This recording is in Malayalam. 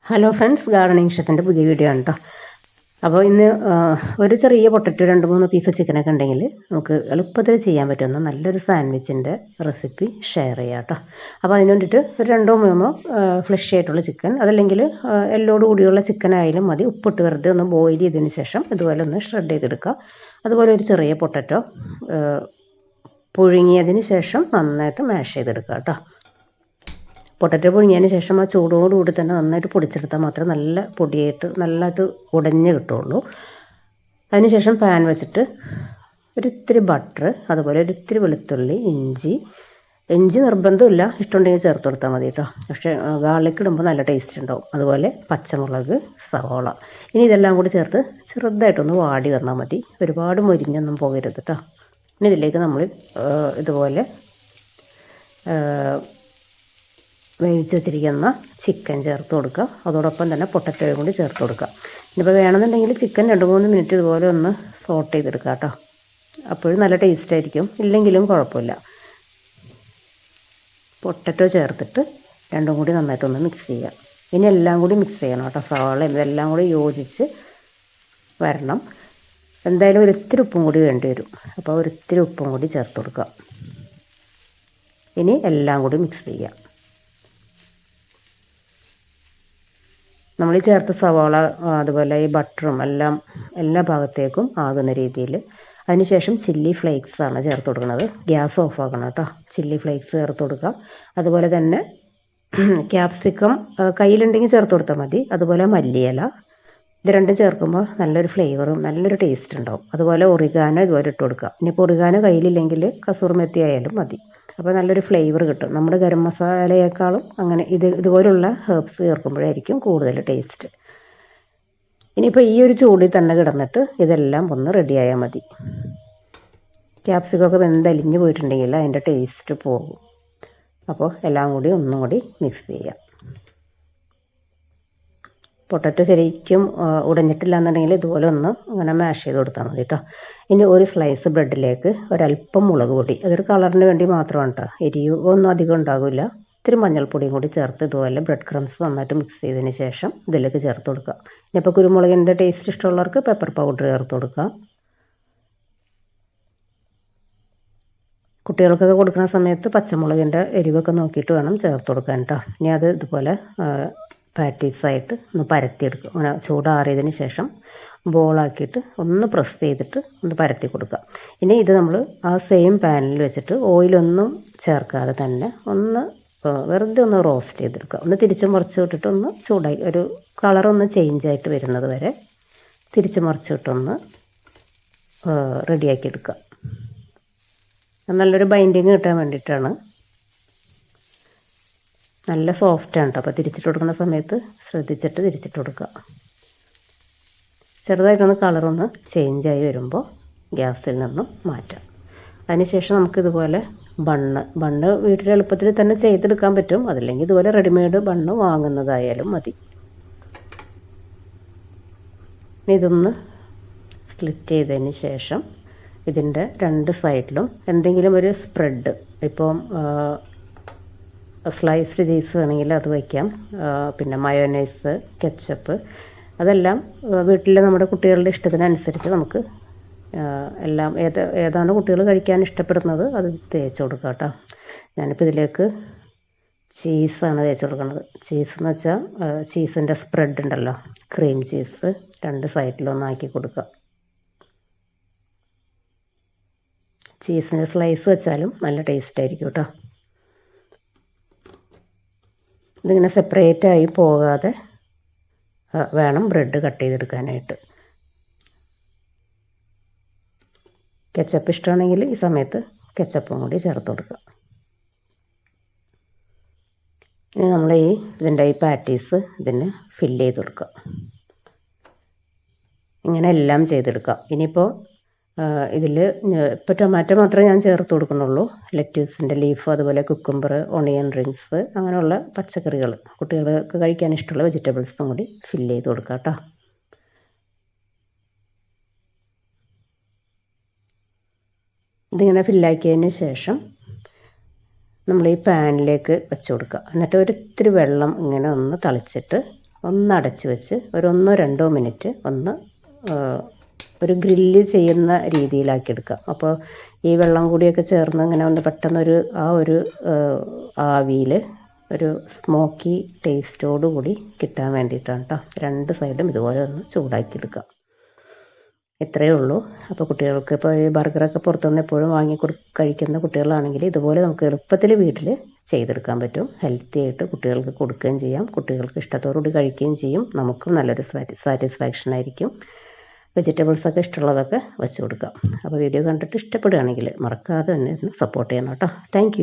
ഹലോ ഫ്രണ്ട്സ്, ഗാർഡനിങ് ഷെഫിൻ്റെ പുതിയ വീഡിയോ ആണ് കേട്ടോ. അപ്പോൾ ഇന്ന് ഒരു ചെറിയ പൊട്ടറ്റോ 2-3 പീസ് ചിക്കനൊക്കെ ഉണ്ടെങ്കിൽ നമുക്ക് എളുപ്പത്തിൽ ചെയ്യാൻ പറ്റുന്ന നല്ലൊരു സാൻഡ്വിച്ചിൻ്റെ റെസിപ്പി ഷെയർ ചെയ്യാം കേട്ടോ. അപ്പോൾ അതിന് വേണ്ടിയിട്ട് ഒരു 2-3 ഫ്ലഷ് ആയിട്ടുള്ള ചിക്കൻ, അതല്ലെങ്കിൽ എല്ലോട് കൂടിയുള്ള ചിക്കൻ ആയാലും മതി. ഉപ്പിട്ട് വെറുതെ ഒന്ന് ബോയിൽ ചെയ്തതിന് ശേഷം ഇതുപോലെ ഒന്ന് ഷ്രെഡ് ചെയ്തെടുക്കുക. അതുപോലെ ഒരു ചെറിയ പൊട്ടറ്റോ പുഴുങ്ങിയതിന് ശേഷം നന്നായിട്ട് മാഷ് ചെയ്തെടുക്കുക കേട്ടോ. പൊട്ടറ്റോ പുഴുങ്ങിയതിന് ശേഷം ആ ചൂടോടുകൂടി തന്നെ നന്നായിട്ട് പൊടിച്ചെടുത്താൽ മാത്രമേ നല്ല പൊടിയായിട്ട് നല്ലതായിട്ട് ഉടഞ്ഞ് കിട്ടുള്ളൂ. അതിനുശേഷം പാൻ വെച്ചിട്ട് ഒരിത്തിരി ബട്ടർ, അതുപോലെ ഒരിത്തിരി വെളുത്തുള്ളി, ഇഞ്ചി നിർബന്ധമില്ല, ഇഷ്ടമുണ്ടെങ്കിൽ ചേർത്ത് കൊടുത്താൽ മതി കേട്ടോ. പക്ഷേ ഗാർലിക് ഇടുമ്പോൾ നല്ല ടേസ്റ്റ് ഉണ്ടാവും. അതുപോലെ പച്ചമുളക്, സവോള, ഇനി ഇതെല്ലാം കൂടി ചേർത്ത് ചെറുതായിട്ടൊന്ന് വാടി വന്നാൽ മതി. ഒരുപാട് മൊരിഞ്ഞൊന്നും പോകരുത് കേട്ടോ. ഇനി ഇതിലേക്ക് നമ്മൾ ഇതുപോലെ വേവിച്ച് വെച്ചിരിക്കുന്ന ചിക്കൻ ചേർത്ത് കൊടുക്കുക. അതോടൊപ്പം തന്നെ പൊട്ടറ്റോയും കൂടി ചേർത്ത് കൊടുക്കുക. ഇനിയിപ്പോൾ വേണമെന്നുണ്ടെങ്കിൽ ചിക്കൻ 2-3 മിനിറ്റ് ഇതുപോലെ ഒന്ന് സോട്ട് ചെയ്തെടുക്കുക കേട്ടോ. അപ്പോഴും നല്ല ടേസ്റ്റ് ആയിരിക്കും, ഇല്ലെങ്കിലും കുഴപ്പമില്ല. പൊട്ടറ്റോ ചേർത്തിട്ട് രണ്ടും കൂടി നന്നായിട്ടൊന്ന് മിക്സ് ചെയ്യുക. ഇനി എല്ലാം കൂടി മിക്സ് ചെയ്യണം കേട്ടോ. സവാളയും ഇതെല്ലാം കൂടി യോജിച്ച് വരണം. എന്തായാലും ഒരിത്തിരി ഉപ്പും കൂടി വേണ്ടി വരും. അപ്പോൾ ഒരിത്തിരി ഉപ്പും കൂടി ചേർത്ത് കൊടുക്കുക. ഇനി എല്ലാം കൂടി മിക്സ് ചെയ്യുക. നമ്മൾ ചേർത്ത സവാള അതുപോലെ ഈ ബട്ടറും എല്ലാം എല്ലാ ഭാഗത്തേക്കും ആകുന്ന രീതിയിൽ. അതിനുശേഷം ചില്ലി ഫ്ലേക്സ് ആണ് ചേർത്ത് കൊടുക്കുന്നത്. ഗ്യാസ് ഓഫ് ആക്കണം കേട്ടോ. ചില്ലി ഫ്ലേക്സ് ചേർത്ത് കൊടുക്കുക. അതുപോലെ തന്നെ ക്യാപ്സിക്കം കയ്യിലുണ്ടെങ്കിൽ ചേർത്ത് കൊടുത്താൽ മതി. അതുപോലെ മല്ലിയില, ഇത് രണ്ടും ചേർക്കുമ്പോൾ നല്ലൊരു ഫ്ലേവറും നല്ലൊരു ടേസ്റ്റ് ഉണ്ടാവും. അതുപോലെ ഒറിഗാനോ ഇതുപോലെ ഇട്ട് കൊടുക്കുക. ഇനിയിപ്പോൾ ഒറിഗാനോ കയ്യിലില്ലെങ്കിൽ കസൂറി മെത്തി ആയാലും മതി. അപ്പോൾ നല്ലൊരു ഫ്ലേവർ കിട്ടും. നമ്മുടെ ഗരം മസാലയേക്കാളും അങ്ങനെ ഇതുപോലുള്ള ഹെർബ്സ് ചേർക്കുമ്പോഴായിരിക്കും കൂടുതൽ ടേസ്റ്റ്. ഇനിയിപ്പോൾ ഈ ഒരു ചൂടിൽ തന്നെ കിടന്നിട്ട് ഇതെല്ലാം ഒന്ന് റെഡിയായാൽ മതി. ക്യാപ്സിക്കൊക്കെ വെന്തലിഞ്ഞ് പോയിട്ടുണ്ടെങ്കിൽ അതിൻ്റെ ടേസ്റ്റ് പോകും. അപ്പോൾ എല്ലാം കൂടി ഒന്നും കൂടി മിക്സ് ചെയ്യാം. പൊട്ടറ്റോ ശരിക്കും ഉടഞ്ഞിട്ടില്ല എന്നുണ്ടെങ്കിൽ ഇതുപോലെ ഒന്ന് ഇങ്ങനെ മാഷ് ചെയ്ത് കൊടുത്താൽ മതി കേട്ടോ. ഇനി ഒരു സ്ലൈസ് ബ്രെഡിലേക്ക് ഒരല്പം മുളക് പൊടി, അതൊരു കളറിന് വേണ്ടി മാത്രമാണ് കേട്ടോ. എരിവ് ഒന്നും അധികം ഉണ്ടാകില്ല. ഇത്തിരി മഞ്ഞൾപ്പൊടിയും കൂടി ചേർത്ത് ഇതുപോലെ ബ്രെഡ് ക്രംസ് നന്നായിട്ട് മിക്സ് ചെയ്തതിന് ശേഷം ഇതിലേക്ക് ചേർത്ത് കൊടുക്കുക. ഇനിയിപ്പോൾ കുരുമുളകിൻ്റെ ടേസ്റ്റ് ഇഷ്ടമുള്ളവർക്ക് പെപ്പർ പൗഡർ ചേർത്ത് കൊടുക്കുക. കുട്ടികൾക്കൊക്കെ കൊടുക്കുന്ന സമയത്ത് പച്ചമുളകിൻ്റെ എരിവൊക്കെ നോക്കിയിട്ട് വേണം ചേർത്ത് കൊടുക്കാൻ കേട്ടോ. ഇനി അത് ഇതുപോലെ പാറ്റീസായിട്ട് ഒന്ന് പരത്തിയെടുക്കുക. അങ്ങനെ ചൂടാറിയതിന് ശേഷം ബോളാക്കിയിട്ട് ഒന്ന് പ്രസ് ചെയ്തിട്ട് ഒന്ന് പരത്തി കൊടുക്കുക. ഇനി ഇത് നമ്മൾ ആ സെയിം പാനിൽ വെച്ചിട്ട് ഓയിലൊന്നും ചേർക്കാതെ തന്നെ ഒന്ന് വെറുതെ ഒന്ന് റോസ്റ്റ് ചെയ്തെടുക്കുക. ഒന്ന് തിരിച്ചും മറിച്ചും ഇട്ടിട്ട് ഒന്ന് ചൂടായി ഒരു കളറൊന്ന് ചേഞ്ചായിട്ട് വരുന്നത് വരെ തിരിച്ചു മറിച്ചിട്ടൊന്ന് റെഡിയാക്കി എടുക്കുക. നല്ലൊരു ബൈൻഡിങ് കിട്ടാൻ വേണ്ടിയിട്ടാണ്. നല്ല സോഫ്റ്റാണ് കേട്ടോ. അപ്പോൾ തിരിച്ചിട്ട് കൊടുക്കുന്ന സമയത്ത് ശ്രദ്ധിച്ചിട്ട് തിരിച്ചിട്ട് കൊടുക്കുക. ചെറുതായിട്ടൊന്ന് കളറൊന്ന് ചേഞ്ചായി വരുമ്പോൾ ഗ്യാസിൽ നിന്നും മാറ്റാം. അതിനുശേഷം നമുക്കിതുപോലെ ബണ്ണ് വീട്ടിൽ എളുപ്പത്തിൽ തന്നെ ചെയ്തെടുക്കാൻ പറ്റും. അതല്ലെങ്കിൽ ഇതുപോലെ റെഡിമെയ്ഡ് ബണ്ണ് വാങ്ങുന്നതായാലും മതി. ഇതൊന്ന് സ്ലിറ്റ് ചെയ്തതിന് ശേഷം ഇതിൻ്റെ 2 സൈഡിലും എന്തെങ്കിലും ഒരു സ്പ്രെഡ്, ഇപ്പം സ്ലൈസ്ഡ് ചീസ് വേണമെങ്കിൽ അത് വയ്ക്കാം. പിന്നെ മയോനൈസ്, കെച്ചപ്പ്, അതെല്ലാം വീട്ടിൽ നമ്മുടെ കുട്ടികളുടെ ഇഷ്ടത്തിനനുസരിച്ച് നമുക്ക് എല്ലാം ഏതാണ് കുട്ടികൾ കഴിക്കാൻ ഇഷ്ടപ്പെടുന്നത് അത് തേച്ച് കൊടുക്കുക കേട്ടോ. ഞാനിപ്പോൾ ഇതിലേക്ക് ചീസാണ് തേച്ച് കൊടുക്കുന്നത്. ചീസ് എന്ന് വെച്ചാൽ ചീസിൻ്റെ സ്പ്രെഡ് ഉണ്ടല്ലോ, ക്രീം ചീസ് 2 സൈഡിലൊന്നാക്കി കൊടുക്കുക. ചീസിൻ്റെ സ്ലൈസ് വെച്ചാലും നല്ല ടേസ്റ്റ് ആയിരിക്കും കേട്ടോ. ഇതിങ്ങനെ സെപ്പറേറ്റായി പോകാതെ വേണം ബ്രെഡ് കട്ട് ചെയ്തെടുക്കാനായിട്ട്. കെച്ചപ്പ് ഇഷ്ടമാണെങ്കിൽ ഈ സമയത്ത് കെച്ചപ്പും കൂടി ചേർത്ത് കൊടുക്കുക. ഇനി നമ്മൾ ഇതിൻ്റെ ഈ പാറ്റീസ് ഇതിന് ഫില്ല് ചെയ്ത് കൊടുക്കുക. ഇങ്ങനെ എല്ലാം ചെയ്തെടുക്കുക. ഇനിയിപ്പോൾ ഇതിൽ ഇപ്പോൾ ടൊമാറ്റോ മാത്രമേ ഞാൻ ചേർത്ത് കൊടുക്കുന്നുള്ളൂ. ലെറ്റ്യൂസിൻ്റെ ലീഫ്, അതുപോലെ കുക്കുംബർ, ഓണിയൻ റിങ്സ്, അങ്ങനെയുള്ള പച്ചക്കറികൾ കുട്ടികൾക്ക് കഴിക്കാൻ ഇഷ്ടമുള്ള വെജിറ്റബിൾസും കൂടി ഫില്ല് ചെയ്ത് കൊടുക്കുക കേട്ടോ. ഇതിങ്ങനെ ഫില്ലാക്കിയതിന് ശേഷം നമ്മൾ ഈ പാനിലേക്ക് വെച്ച് കൊടുക്കുക. എന്നിട്ട് ഒരിത്തിരി വെള്ളം ഇങ്ങനെ ഒന്ന് തളിച്ചിട്ട് ഒന്ന് അടച്ച് വെച്ച് ഒരു 1-2 മിനിറ്റ് ഒന്ന് ഒരു ഗ്രില്ല് ചെയ്യുന്ന രീതിയിലാക്കി എടുക്കുക. അപ്പോൾ ഈ വെള്ളം കൂടിയൊക്കെ ചേർന്ന് ഇങ്ങനെ ഒന്ന് പെട്ടെന്നൊരു ആ ഒരു ആവിയിൽ ഒരു സ്മോക്കി ടേസ്റ്റോടു കൂടി കിട്ടാൻ വേണ്ടിയിട്ടാണ് കേട്ടോ. 2 സൈഡും ഇതുപോലെ ഒന്ന് ചൂടാക്കി എടുക്കുക. ഇത്രയേ ഉള്ളൂ. അപ്പോൾ കുട്ടികൾക്ക് ഇപ്പോൾ ഈ ബർഗറൊക്കെ പുറത്തുനിന്ന് എപ്പോഴും കഴിക്കുന്ന കുട്ടികളാണെങ്കിൽ ഇതുപോലെ നമുക്ക് എളുപ്പത്തിൽ വീട്ടിൽ ചെയ്തെടുക്കാൻ പറ്റും. ഹെൽത്തി ആയിട്ട് കുട്ടികൾക്ക് കൊടുക്കുകയും ചെയ്യാം, കുട്ടികൾക്ക് ഇഷ്ടത്തോടുകൂടി കഴിക്കുകയും ചെയ്യും, നമുക്കും നല്ലൊരു സാറ്റിസ്ഫാക്ഷൻ ആയിരിക്കും. വെജിറ്റബിൾസൊക്കെ ഇഷ്ടമുള്ളതൊക്കെ വെച്ച് കൊടുക്കാം. അപ്പോൾ വീഡിയോ കണ്ടിട്ട് ഇഷ്ടപ്പെടുകയാണെങ്കിൽ മറക്കാതെ തന്നെ ഒന്ന് സപ്പോർട്ട് ചെയ്യണം കേട്ടോ. താങ്ക്